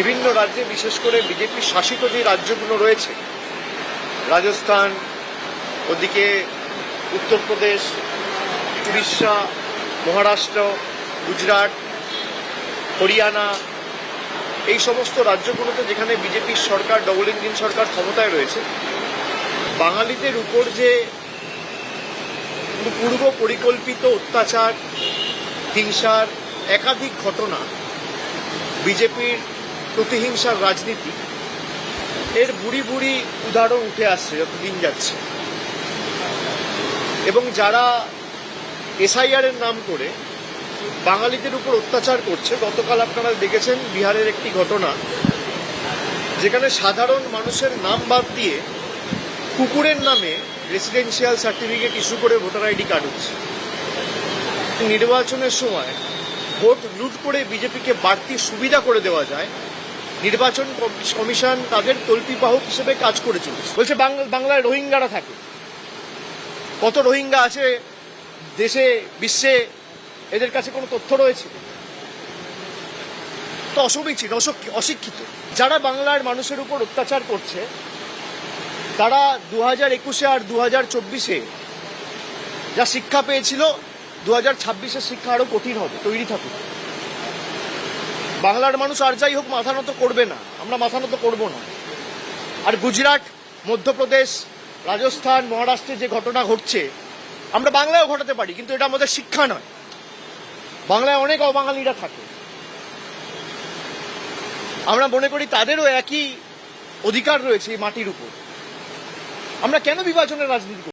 বিভিন্ন রাজ্যে, বিশেষ করে বিজেপি শাসিত যে রাজ্যগুলো রয়েছে, রাজস্থান, ওদিকে উত্তরপ্রদেশ, উড়িষ্যা, মহারাষ্ট্র, গুজরাট, হরিয়ানা, এই সমস্ত রাজ্যগুলোতে যেখানে বিজেপির সরকার, ডবল ইঞ্জিন সরকার ক্ষমতায় রয়েছে, বাঙালিদের উপর যে পূর্ব পরিকল্পিত অত্যাচার, হিংসার একাধিক ঘটনা, বিজেপির প্রতিহিংসার রাজনীতি, এর বুড়ি বুড়ি উদাহরণ উঠে আসছে যতদিন যাচ্ছে। এবং যারা এসআইআর এর নাম করে বাঙালিদের উপর অত্যাচার করছে, গতকাল আপনারা দেখেছেন বিহারের একটি ঘটনা, যেখানে সাধারণ মানুষের নাম বাদ দিয়ে কুকুরের নামে রেসিডেন্সিয়াল সার্টিফিকেট ইস্যু করে ভোটার আইডি কার্ড হচ্ছে। নির্বাচনের সময় ভোট লুট করে বিজেপিকে বাড়তি সুবিধা করে দেওয়া যায়, নির্বাচন কমিশন তাদের তল্পিবাহক হিসেবে কাজ করে চলেছে। বলছে বাংলায় রোহিঙ্গারা থাকে। কত রোহিঙ্গা আছে দেশে, বিশ্বে, এদের কাছে কোনো তথ্য রয়েছে? তো অসমীচীন, অশিক্ষিত যারা বাংলার মানুষের উপর অত্যাচার করছে, তারা 2021-এ আর 2024-এ যা শিক্ষা পেয়েছিল, 2026-এর শিক্ষা আরো কঠিন হবে। তৈরি থাকুক। বাংলার মানুষ আর যাই হোক মাথা নত করবে না, আমরা মাথা নত করবো না। আর গুজরাট, মধ্যপ্রদেশ, রাজস্থান, মহারাষ্ট্রে যে ঘটনা ঘটছে, আমরা বাংলায়ও ঘটাতে পারি, কিন্তু এটা আমাদের শিক্ষা নয়। বাংলায় অনেক অবাঙালিরা থাকে, আমরা মনে করি তাদেরও একই অধিকার রয়েছে এই মাটির উপর। আমরা কেন বিভাজনের রাজনীতি